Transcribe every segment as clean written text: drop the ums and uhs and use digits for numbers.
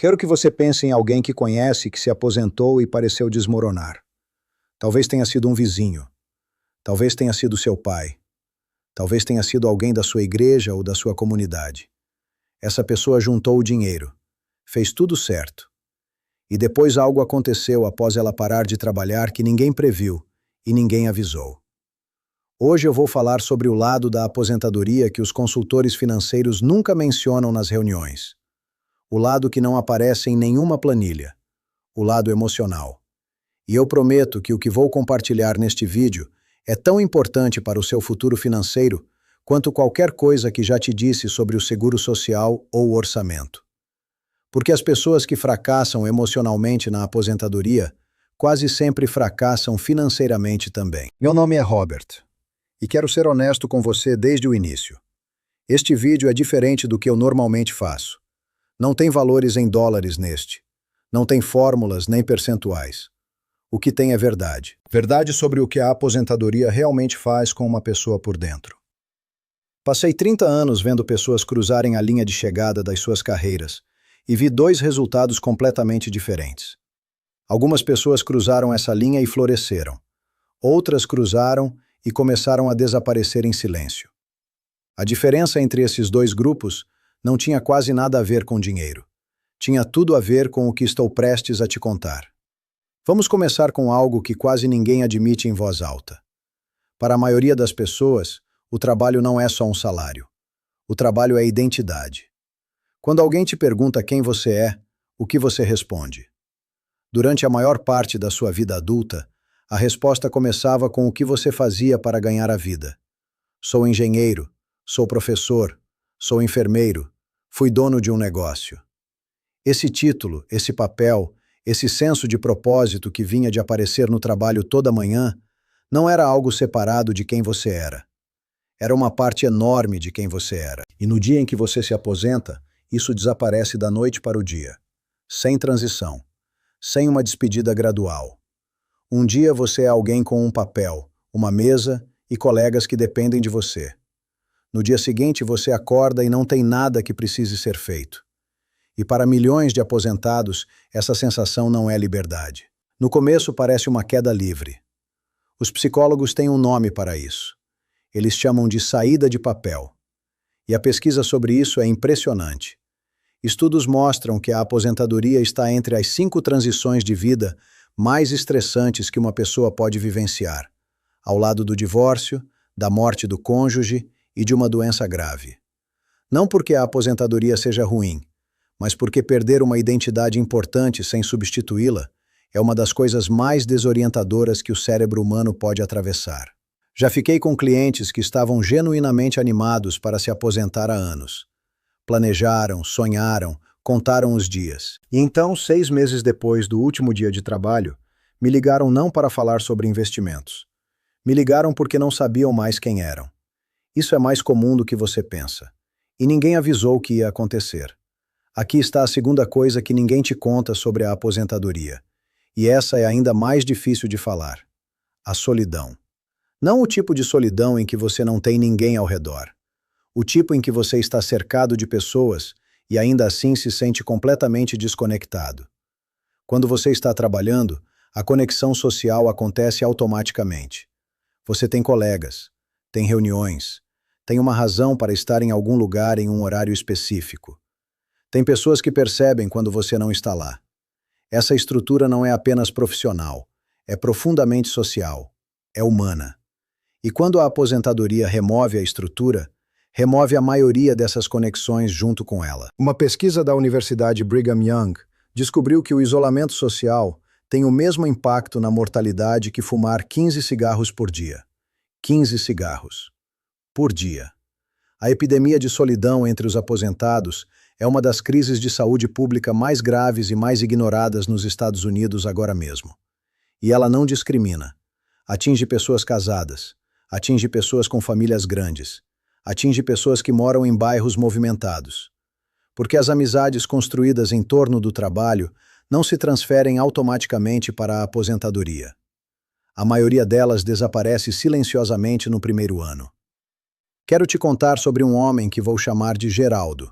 Quero que você pense em alguém que conhece, que se aposentou e pareceu desmoronar. Talvez tenha sido um vizinho. Talvez tenha sido seu pai. Talvez tenha sido alguém da sua igreja ou da sua comunidade. Essa pessoa juntou o dinheiro. Fez tudo certo. E depois algo aconteceu após ela parar de trabalhar que ninguém previu e ninguém avisou. Hoje eu vou falar sobre o lado da aposentadoria que os consultores financeiros nunca mencionam nas reuniões. O lado que não aparece em nenhuma planilha. O lado emocional. E eu prometo que o que vou compartilhar neste vídeo é tão importante para o seu futuro financeiro quanto qualquer coisa que já te disse sobre o seguro social ou o orçamento. Porque as pessoas que fracassam emocionalmente na aposentadoria quase sempre fracassam financeiramente também. Meu nome é Robert e quero ser honesto com você desde o início. Este vídeo é diferente do que eu normalmente faço. Não tem valores em dólares neste. Não tem fórmulas nem percentuais. O que tem é verdade. Verdade sobre o que a aposentadoria realmente faz com uma pessoa por dentro. Passei 30 anos vendo pessoas cruzarem a linha de chegada das suas carreiras e vi dois resultados completamente diferentes. Algumas pessoas cruzaram essa linha e floresceram. Outras cruzaram e começaram a desaparecer em silêncio. A diferença entre esses dois grupos não tinha quase nada a ver com dinheiro. Tinha tudo a ver com o que estou prestes a te contar. Vamos começar com algo que quase ninguém admite em voz alta. Para a maioria das pessoas, o trabalho não é só um salário. O trabalho é identidade. Quando alguém te pergunta quem você é, o que você responde? Durante a maior parte da sua vida adulta, a resposta começava com o que você fazia para ganhar a vida. Sou engenheiro, sou professor, sou enfermeiro, fui dono de um negócio. Esse título, esse papel, esse senso de propósito que vinha de aparecer no trabalho toda manhã, não era algo separado de quem você era. Era uma parte enorme de quem você era. E no dia em que você se aposenta, isso desaparece da noite para o dia. Sem transição. Sem uma despedida gradual. Um dia você é alguém com um papel, uma mesa e colegas que dependem de você. No dia seguinte você acorda e não tem nada que precise ser feito. E para milhões de aposentados, essa sensação não é liberdade. No começo parece uma queda livre. Os psicólogos têm um nome para isso. Eles chamam de saída de papel. E a pesquisa sobre isso é impressionante. Estudos mostram que a aposentadoria está entre as 5 transições de vida mais estressantes que uma pessoa pode vivenciar, ao lado do divórcio, da morte do cônjuge e de uma doença grave. Não porque a aposentadoria seja ruim, mas porque perder uma identidade importante sem substituí-la é uma das coisas mais desorientadoras que o cérebro humano pode atravessar. Já fiquei com clientes que estavam genuinamente animados para se aposentar há anos. Planejaram, sonharam, contaram os dias. E então, 6 meses depois do último dia de trabalho, me ligaram não para falar sobre investimentos. Me ligaram porque não sabiam mais quem eram. Isso é mais comum do que você pensa. E ninguém avisou que ia acontecer. Aqui está a segunda coisa que ninguém te conta sobre a aposentadoria. E essa é ainda mais difícil de falar. A solidão. Não o tipo de solidão em que você não tem ninguém ao redor. O tipo em que você está cercado de pessoas e ainda assim se sente completamente desconectado. Quando você está trabalhando, a conexão social acontece automaticamente. Você tem colegas, tem reuniões, tem uma razão para estar em algum lugar em um horário específico. Tem pessoas que percebem quando você não está lá. Essa estrutura não é apenas profissional, é profundamente social, é humana. E quando a aposentadoria remove a estrutura, remove a maioria dessas conexões junto com ela. Uma pesquisa da Universidade Brigham Young descobriu que o isolamento social tem o mesmo impacto na mortalidade que fumar 15 cigarros por dia. 15 cigarros. Por dia. A epidemia de solidão entre os aposentados é uma das crises de saúde pública mais graves e mais ignoradas nos Estados Unidos agora mesmo. E ela não discrimina. Atinge pessoas casadas, atinge pessoas com famílias grandes, atinge pessoas que moram em bairros movimentados. Porque as amizades construídas em torno do trabalho não se transferem automaticamente para a aposentadoria. A maioria delas desaparece silenciosamente no primeiro ano. Quero te contar sobre um homem que vou chamar de Geraldo.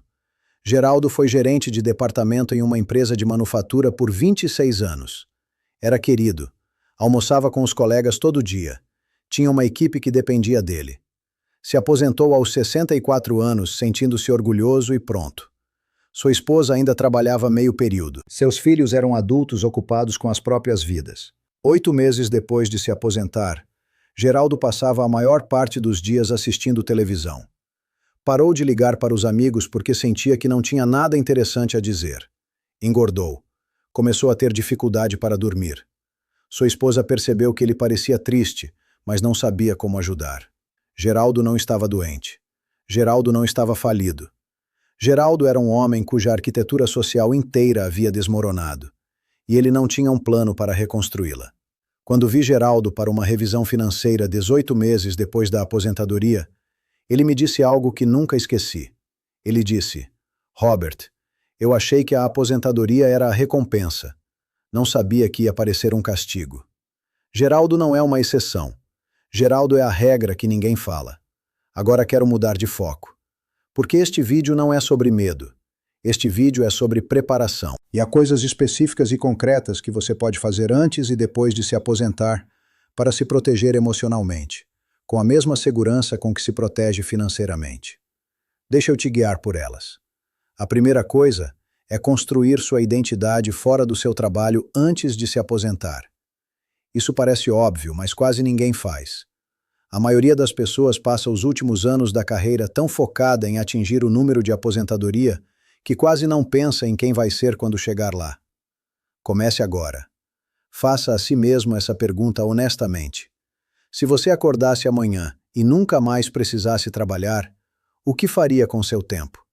Geraldo foi gerente de departamento em uma empresa de manufatura por 26 anos. Era querido. Almoçava com os colegas todo dia. Tinha uma equipe que dependia dele. Se aposentou aos 64 anos, sentindo-se orgulhoso e pronto. Sua esposa ainda trabalhava meio período. Seus filhos eram adultos ocupados com as próprias vidas. 8 meses depois de se aposentar, Geraldo passava a maior parte dos dias assistindo televisão. Parou de ligar para os amigos porque sentia que não tinha nada interessante a dizer. Engordou. Começou a ter dificuldade para dormir. Sua esposa percebeu que ele parecia triste, mas não sabia como ajudar. Geraldo não estava doente. Geraldo não estava falido. Geraldo era um homem cuja arquitetura social inteira havia desmoronado, e ele não tinha um plano para reconstruí-la. Quando vi Geraldo para uma revisão financeira 18 meses depois da aposentadoria, ele me disse algo que nunca esqueci. Ele disse: Robert, eu achei que a aposentadoria era a recompensa. Não sabia que ia parecer um castigo. Geraldo não é uma exceção. Geraldo é a regra que ninguém fala. Agora quero mudar de foco. Porque este vídeo não é sobre medo. Este vídeo é sobre preparação. E há coisas específicas e concretas que você pode fazer antes e depois de se aposentar para se proteger emocionalmente, com a mesma segurança com que se protege financeiramente. Deixa eu te guiar por elas. A primeira coisa é construir sua identidade fora do seu trabalho antes de se aposentar. Isso parece óbvio, mas quase ninguém faz. A maioria das pessoas passa os últimos anos da carreira tão focada em atingir o número de aposentadoria que quase não pensa em quem vai ser quando chegar lá. Comece agora. Faça a si mesmo essa pergunta honestamente. Se você acordasse amanhã e nunca mais precisasse trabalhar, o que faria com seu tempo?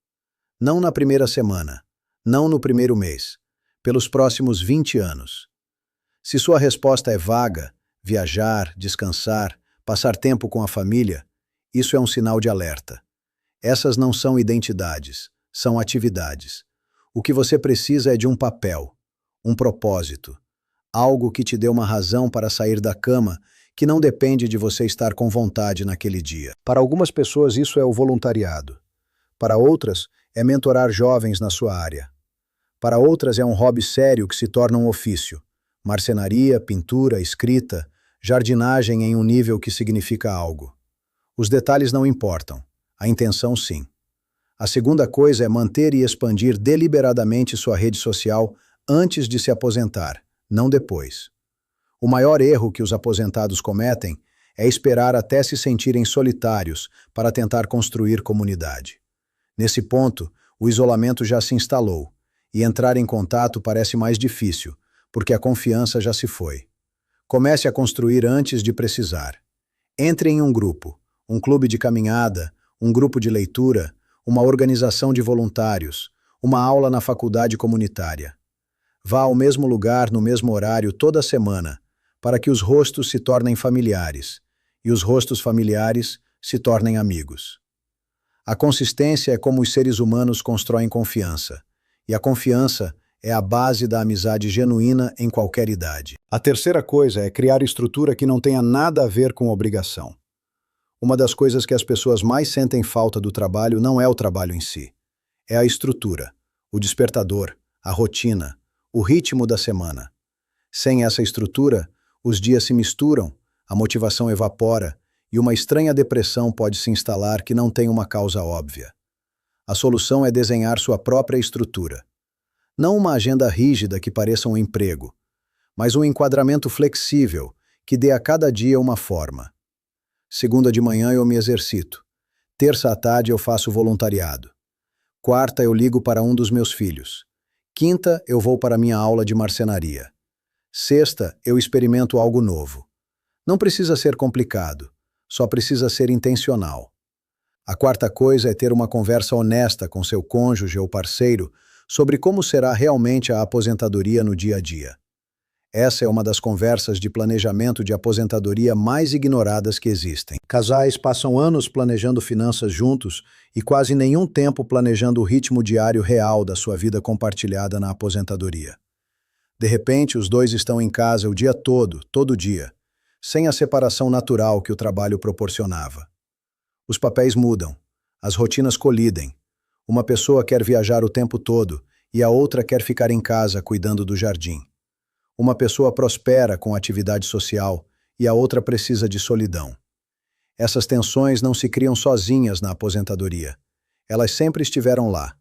Não na primeira semana, não no primeiro mês, pelos próximos 20 anos. Se sua resposta é vaga, viajar, descansar, passar tempo com a família, isso é um sinal de alerta. Essas não são identidades, são atividades. O que você precisa é de um papel, um propósito, algo que te dê uma razão para sair da cama, que não depende de você estar com vontade naquele dia. Para algumas pessoas isso é o voluntariado. Para outras, é mentorar jovens na sua área. Para outras é um hobby sério que se torna um ofício. Marcenaria, pintura, escrita, jardinagem em um nível que significa algo. Os detalhes não importam, a intenção sim. A segunda coisa é manter e expandir deliberadamente sua rede social antes de se aposentar, não depois. O maior erro que os aposentados cometem é esperar até se sentirem solitários para tentar construir comunidade. Nesse ponto, o isolamento já se instalou, e entrar em contato parece mais difícil, porque a confiança já se foi. Comece a construir antes de precisar. Entre em um grupo, um clube de caminhada, um grupo de leitura, uma organização de voluntários, uma aula na faculdade comunitária. Vá ao mesmo lugar no mesmo horário toda semana, para que os rostos se tornem familiares, e os rostos familiares se tornem amigos. A consistência é como os seres humanos constroem confiança, e a confiança é a base da amizade genuína em qualquer idade. A terceira coisa é criar estrutura que não tenha nada a ver com obrigação. Uma das coisas que as pessoas mais sentem falta do trabalho não é o trabalho em si. É a estrutura, o despertador, a rotina, o ritmo da semana. Sem essa estrutura, os dias se misturam, a motivação evapora e uma estranha depressão pode se instalar que não tem uma causa óbvia. A solução é desenhar sua própria estrutura. Não uma agenda rígida que pareça um emprego, mas um enquadramento flexível que dê a cada dia uma forma. Segunda de manhã eu me exercito. Terça à tarde eu faço voluntariado. Quarta eu ligo para um dos meus filhos. Quinta eu vou para minha aula de marcenaria. Sexta eu experimento algo novo. Não precisa ser complicado, só precisa ser intencional. A quarta coisa é ter uma conversa honesta com seu cônjuge ou parceiro sobre como será realmente a aposentadoria no dia a dia. Essa é uma das conversas de planejamento de aposentadoria mais ignoradas que existem. Casais passam anos planejando finanças juntos e quase nenhum tempo planejando o ritmo diário real da sua vida compartilhada na aposentadoria. De repente, os dois estão em casa o dia todo dia, sem a separação natural que o trabalho proporcionava. Os papéis mudam, as rotinas colidem, Uma pessoa quer viajar o tempo todo e a outra quer ficar em casa cuidando do jardim. Uma pessoa prospera com atividade social e a outra precisa de solidão. Essas tensões não se criam sozinhas na aposentadoria. Elas sempre estiveram lá.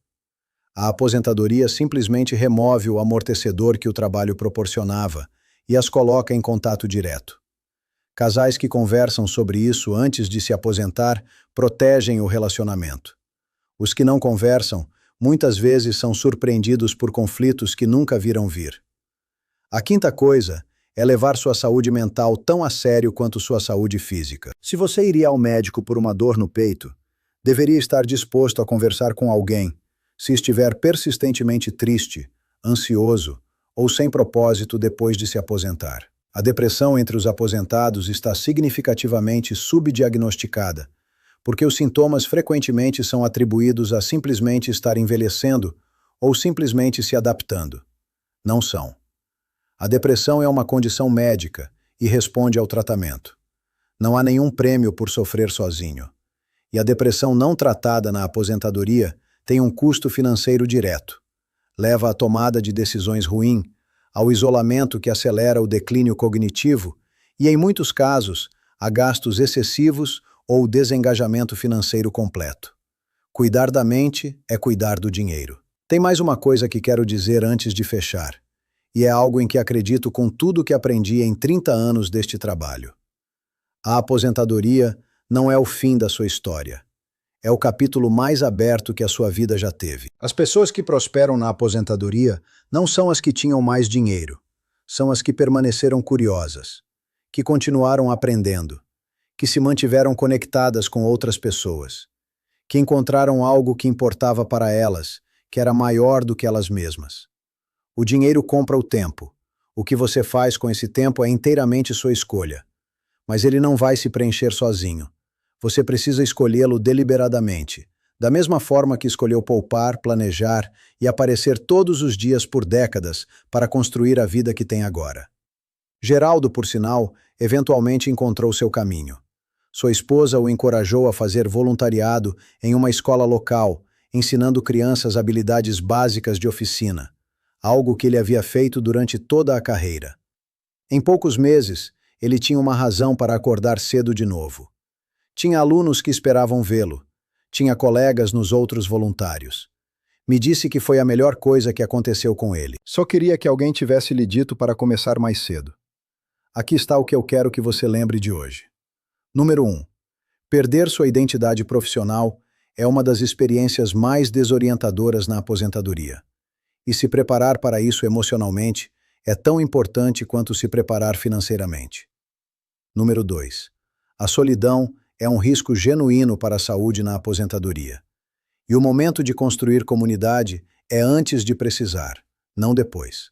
A aposentadoria simplesmente remove o amortecedor que o trabalho proporcionava e as coloca em contato direto. Casais que conversam sobre isso antes de se aposentar protegem o relacionamento. Os que não conversam, muitas vezes são surpreendidos por conflitos que nunca viram vir. A quinta coisa é levar sua saúde mental tão a sério quanto sua saúde física. Se você iria ao médico por uma dor no peito, deveria estar disposto a conversar com alguém se estiver persistentemente triste, ansioso ou sem propósito depois de se aposentar. A depressão entre os aposentados está significativamente subdiagnosticada, porque os sintomas frequentemente são atribuídos a simplesmente estar envelhecendo ou simplesmente se adaptando. Não são. A depressão é uma condição médica e responde ao tratamento. Não há nenhum prêmio por sofrer sozinho. E a depressão não tratada na aposentadoria tem um custo financeiro direto. Leva à tomada de decisões ruins, ao isolamento que acelera o declínio cognitivo e, em muitos casos, a gastos excessivos ou desengajamento financeiro completo. Cuidar da mente é cuidar do dinheiro. Tem mais uma coisa que quero dizer antes de fechar, e é algo em que acredito com tudo o que aprendi em 30 anos deste trabalho. A aposentadoria não é o fim da sua história. É o capítulo mais aberto que a sua vida já teve. As pessoas que prosperam na aposentadoria não são as que tinham mais dinheiro. São as que permaneceram curiosas, que continuaram aprendendo, que se mantiveram conectadas com outras pessoas, que encontraram algo que importava para elas, que era maior do que elas mesmas. O dinheiro compra o tempo. O que você faz com esse tempo é inteiramente sua escolha. Mas ele não vai se preencher sozinho. Você precisa escolhê-lo deliberadamente, da mesma forma que escolheu poupar, planejar e aparecer todos os dias por décadas para construir a vida que tem agora. Geraldo, por sinal, eventualmente encontrou seu caminho. Sua esposa o encorajou a fazer voluntariado em uma escola local, ensinando crianças habilidades básicas de oficina, algo que ele havia feito durante toda a carreira. Em poucos meses, ele tinha uma razão para acordar cedo de novo. Tinha alunos que esperavam vê-lo. Tinha colegas nos outros voluntários. Me disse que foi a melhor coisa que aconteceu com ele. Só queria que alguém tivesse lhe dito para começar mais cedo. Aqui está o que eu quero que você lembre de hoje. Número 1. Perder sua identidade profissional é uma das experiências mais desorientadoras na aposentadoria. E se preparar para isso emocionalmente é tão importante quanto se preparar financeiramente. Número 2. A solidão é um risco genuíno para a saúde na aposentadoria. E o momento de construir comunidade é antes de precisar, não depois.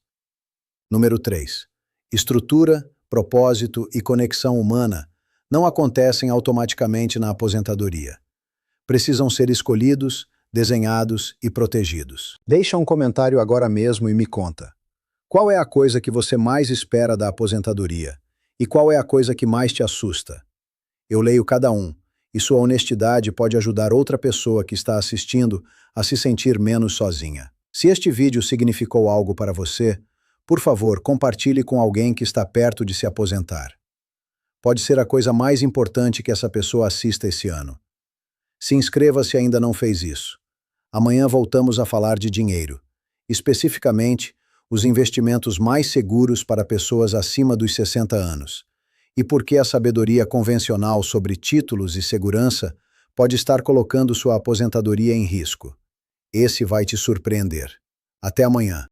Número 3. Estrutura, propósito e conexão humana não acontecem automaticamente na aposentadoria. Precisam ser escolhidos, desenhados e protegidos. Deixa um comentário agora mesmo e me conta. Qual é a coisa que você mais espera da aposentadoria? E qual é a coisa que mais te assusta? Eu leio cada um, e sua honestidade pode ajudar outra pessoa que está assistindo a se sentir menos sozinha. Se este vídeo significou algo para você, por favor, compartilhe com alguém que está perto de se aposentar. Pode ser a coisa mais importante que essa pessoa assista esse ano. Se inscreva se ainda não fez isso. Amanhã voltamos a falar de dinheiro, especificamente os investimentos mais seguros para pessoas acima dos 60 anos. E por que a sabedoria convencional sobre títulos e segurança pode estar colocando sua aposentadoria em risco. Esse vai te surpreender. Até amanhã.